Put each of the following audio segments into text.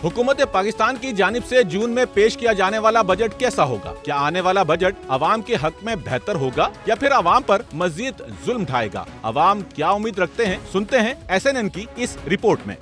हुकूमत पाकिस्तान की जानिब से जून में पेश किया जाने वाला बजट कैसा होगा? क्या आने वाला बजट अवाम के हक में बेहतर होगा या फिर अवाम पर मजीद जुल्म ढाएगा? अवाम क्या उम्मीद रखते हैं, सुनते हैं SNN की इस रिपोर्ट में।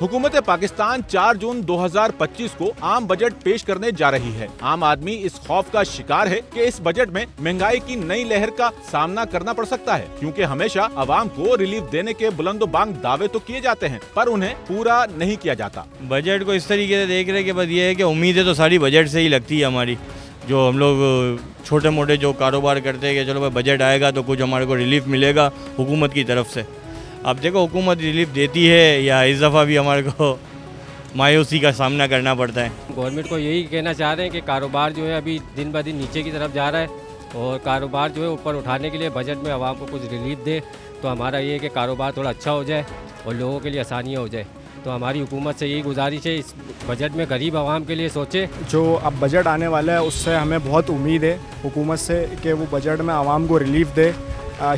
हुकूमत पाकिस्तान 4 जून 2025 को आम बजट पेश करने जा रही है। आम आदमी इस खौफ का शिकार है कि इस बजट में महंगाई की नई लहर का सामना करना पड़ सकता है, क्योंकि हमेशा आवाम को रिलीफ देने के बुलंदोबांग दावे तो किए जाते हैं पर उन्हें पूरा नहीं किया जाता। बजट को इस तरीके से देख रहे हैं कि बस ये है कि उम्मीदें तो सारी बजट से ही लगती है हमारी। जो हम लोग छोटे मोटे जो कारोबार करते हैं कि चलो भाई बजट आएगा तो कुछ हमारे को रिलीफ मिलेगा हुकूमत की तरफ से। अब देखो हुकूमत रिलीफ देती है या इस दफ़ा भी हमारे को मायूसी का सामना करना पड़ता है। गवर्नमेंट को यही कहना चाह रहे हैं कि कारोबार जो है अभी दिन ब दिन नीचे की तरफ जा रहा है और कारोबार जो है ऊपर उठाने के लिए बजट में आवाम को कुछ रिलीफ दे तो हमारा ये है कि कारोबार थोड़ा अच्छा हो जाए और लोगों के लिए आसानियाँ हो जाए। तो हमारी हुकूमत से यही गुजारिश है इस बजट में गरीब आवाम के लिए सोचे। जो अब बजट आने वाला है उससे हमें बहुत उम्मीद है हुकूमत से कि वो बजट में आवाम को रिलीफ दे।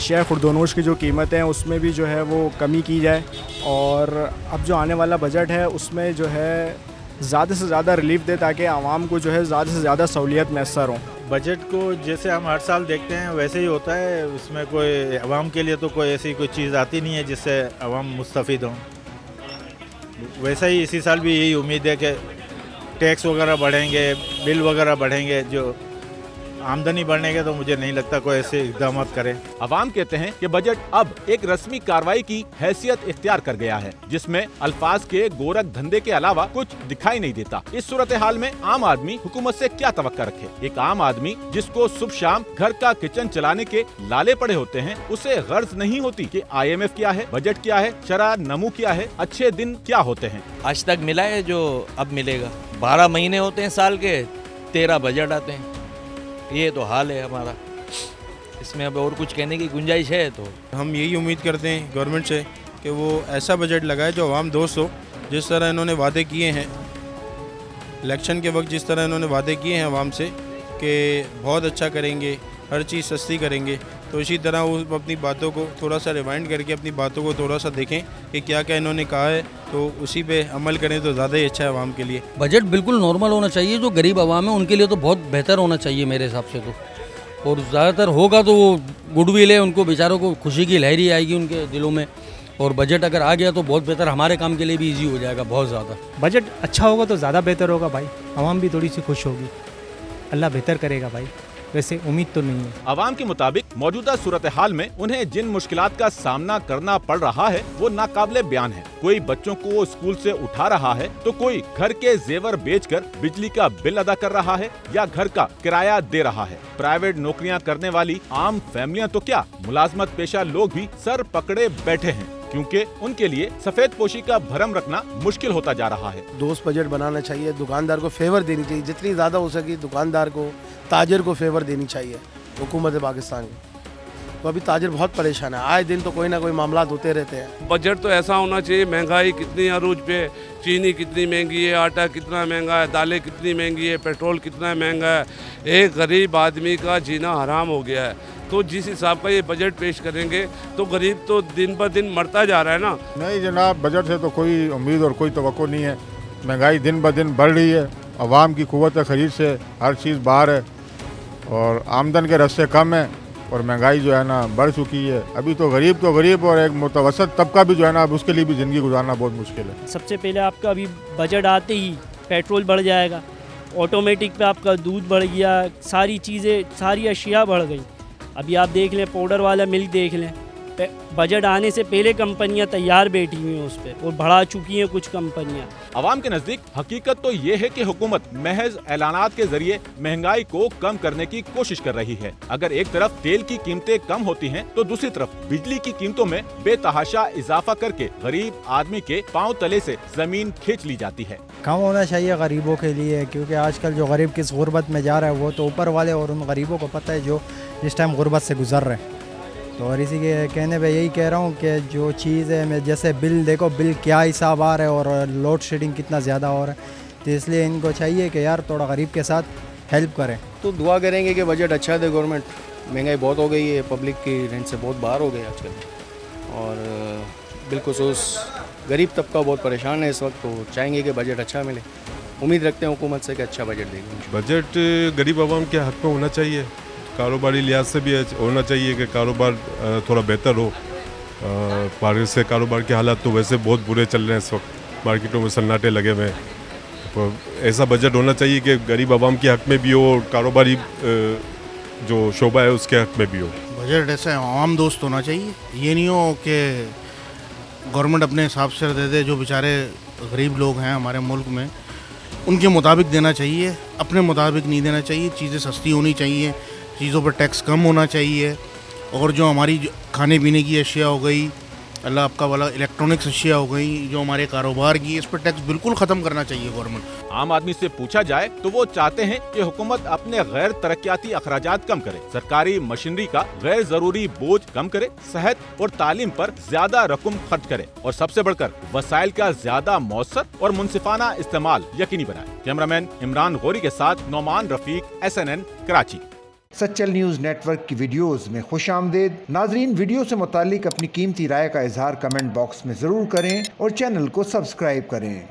शेयर खुर्दोनोश की जो कीमतें हैं उसमें भी जो है वो कमी की जाए और अब जो आने वाला बजट है उसमें जो है ज़्यादा से ज़्यादा रिलीफ दे ताकि आवाम को जो है ज़्यादा से ज़्यादा सहूलियत मैसर हो। बजट को जैसे हम हर साल देखते हैं वैसे ही होता है, उसमें कोई आवाम के लिए तो कोई ऐसी कोई चीज़ आती नहीं है जिससे आवाम मुस्तफ़िद हों। वैसा ही इसी साल भी यही उम्मीद है कि टैक्स वगैरह बढ़ेंगे, बिल वगैरह बढ़ेंगे, जो आमदनी बढ़ने के तो मुझे नहीं लगता कोई ऐसे इक़दाम करें। अवाम कहते हैं कि बजट अब एक रस्मी कार्रवाई की हैसियत इख्तियार कर गया है जिसमें अल्फाज के गोरख धंधे के अलावा कुछ दिखाई नहीं देता। इस सूरत हाल में आम आदमी हुकूमत से क्या तवक्का रखे? एक आम आदमी जिसको सुबह शाम घर का किचन चलाने के लाले पड़े होते हैं, उसे गर्ज नहीं होती कि IMF क्या है, बजट क्या है, शरह नमू क्या है, अच्छे दिन क्या होते हैं। आज तक मिला है जो अब मिलेगा। 12 महीने होते हैं साल के, 13 बजट आते हैं। ये तो हाल है हमारा, इसमें अब और कुछ कहने की गुंजाइश है? तो हम यही उम्मीद करते हैं गवर्नमेंट से कि वो ऐसा बजट लगाए जो आवाम दोस्त हो। जिस तरह इन्होंने वादे किए हैं इलेक्शन के वक्त, जिस तरह इन्होंने वादे किए हैं आवाम से कि बहुत अच्छा करेंगे, हर चीज़ सस्ती करेंगे, तो इसी तरह वो अपनी बातों को थोड़ा सा रिवाइंड करके अपनी बातों को थोड़ा सा देखें कि क्या क्या इन्होंने कहा है, तो उसी पे अमल करें तो ज़्यादा ही अच्छा है आवाम के लिए। बजट बिल्कुल नॉर्मल होना चाहिए, जो गरीब आवाम है उनके लिए तो बहुत बेहतर होना चाहिए मेरे हिसाब से तो, और ज़्यादातर होगा तो वो गुडविल है, उनको बेचारों को खुशी की लहरी आएगी उनके दिलों में। और बजट अगर आ गया तो बहुत बेहतर, हमारे काम के लिए भी ईजी हो जाएगा बहुत ज़्यादा। बजट अच्छा होगा तो ज़्यादा बेहतर होगा भाई, आवाम भी थोड़ी सी खुश होगी, अल्लाह बेहतर करेगा भाई। वैसे उम्मीद तो नहीं है। अवाम के मुताबिक मौजूदा सूरत हाल में उन्हें जिन मुश्किलात का सामना करना पड़ रहा है वो नाकाबिले बयान है। कोई बच्चों को स्कूल से उठा रहा है तो कोई घर के जेवर बेचकर बिजली का बिल अदा कर रहा है या घर का किराया दे रहा है। प्राइवेट नौकरियां करने वाली आम फैमिलियां तो क्या, मुलाजमत पेशा लोग भी सर पकड़े बैठे हैं क्योंकि उनके लिए सफेद पोशी का भरम रखना मुश्किल होता जा रहा है। दोस्त बजट बनाना चाहिए, दुकानदार को फेवर देनी चाहिए, जितनी ज़्यादा हो सके दुकानदार को, ताजिर को फेवर देनी चाहिए हुकूमत पाकिस्तान की। तो अभी ताजिर बहुत परेशान है, आए दिन तो कोई ना कोई मामला होते रहते हैं। बजट तो ऐसा होना चाहिए, महंगाई कितनी अरूज पे, चीनी कितनी महंगी है, आटा कितना महंगा है, दालें कितनी महंगी है, पेट्रोल कितना महंगा है, एक गरीब आदमी का जीना हराम हो गया है। तो जिस हिसाब का ये बजट पेश करेंगे तो गरीब तो दिन ब दिन मरता जा रहा है ना। नहीं जनाब, बजट से तो कोई उम्मीद और कोई तवक्को नहीं है। महंगाई दिन ब दिन बढ़ रही है, आवाम की क़ुव्वत ख़रीद से हर चीज़ बाहर है और आमदन के रस्ते कम है और महंगाई जो है ना बढ़ चुकी है। अभी तो गरीब और एक मुतवसत तबका भी जो है ना अब उसके लिए भी ज़िंदगी गुजारना बहुत मुश्किल है। सबसे पहले आपका अभी बजट आते ही पेट्रोल बढ़ जाएगा, ऑटोमेटिक पे आपका दूध बढ़ गया, सारी चीज़ें, सारी अशिया बढ़ गई। अभी आप देख लें पाउडर वाला मिल्क देख लें, बजट आने से पहले कंपनियां तैयार बैठी हुई हैं उस पर और बढ़ा चुकी हैं कुछ कंपनियां। अवाम के नजदीक हकीकत तो ये है कि हुकूमत महज ऐलानात के जरिए महंगाई को कम करने की कोशिश कर रही है। अगर एक तरफ तेल की कीमतें कम होती हैं, तो दूसरी तरफ बिजली की कीमतों में बेतहाशा इजाफा करके गरीब आदमी के पांव तले से जमीन खींच ली जाती है। कम होना चाहिए गरीबों के लिए, क्योंकि आजकल जो गरीब किस गुर्बत में जा रहा है वो तो ऊपर वाले और उन गरीबों को पता है जो इस टाइम गुर्बत से गुजर रहे हैं। तो और इसी के कहने पे यही कह रहा हूँ कि जो चीज़ है, मैं जैसे बिल देखो, बिल क्या हिसाब आ रहा है और लोड शेडिंग कितना ज़्यादा हो रहा है, तो इसलिए इनको चाहिए कि यार थोड़ा गरीब के साथ हेल्प करें। तो दुआ करेंगे कि बजट अच्छा दे गवर्नमेंट, महंगाई बहुत हो गई है, पब्लिक की रेंट से बहुत बाहर हो गई आजकल और बिलखुसूस गरीब तबका बहुत परेशान है इस वक्त। तो चाहेंगे कि बजट अच्छा मिले, उम्मीद रखते हैं हुकूमत से कि अच्छा बजट देगी। बजट गरीब आवाम के हक में होना चाहिए, कारोबारी लिहाज से भी होना चाहिए कि कारोबार थोड़ा बेहतर हो। बारिश से कारोबार के हालात तो वैसे बहुत बुरे चल रहे हैं इस वक्त, मार्केटों में सन्नाटे लगे हुए हैं। तो ऐसा बजट होना चाहिए कि गरीब आवाम के हक में भी हो और कारोबारी जो शोबा है उसके हक में भी हो। बजट ऐसा आवाम दोस्त होना चाहिए, ये नहीं हो कि गवर्नमेंट अपने हिसाब से दे दे। जो बेचारे गरीब लोग हैं हमारे मुल्क में उनके मुताबिक देना चाहिए, अपने मुताबिक नहीं देना चाहिए। चीज़ें सस्ती होनी चाहिए, चीज़ों पर टैक्स कम होना चाहिए और जो हमारी खाने पीने की अशिया हो गई, अल्लाह आपका वाला इलेक्ट्रॉनिक्स अशिया हो गई, जो हमारे कारोबार की, इस पर टैक्स बिल्कुल ख़त्म करना चाहिए गवर्नमेंट। आम आदमी से पूछा जाए तो वो चाहते हैं कि हुकूमत अपने गैर तरक्याती अखराजात कम करे, सरकारी मशीनरी का गैर जरूरी बोझ कम करे, सेहत और तालीम पर ज्यादा रकम खर्च करे और सबसे बढ़कर वसाइल का ज्यादा मौसर और मुनसिफाना इस्तेमाल यकीनी बनाए। कैमरामैन इमरान गौरी के साथ Nauman Rafiq, SNN Karachi. Sachal news network की वीडियोस में खुशामदीद। नाजरीन, वीडियो से मुतालिक अपनी कीमती राय का इजहार कमेंट बॉक्स में ज़रूर करें और चैनल को सब्सक्राइब करें।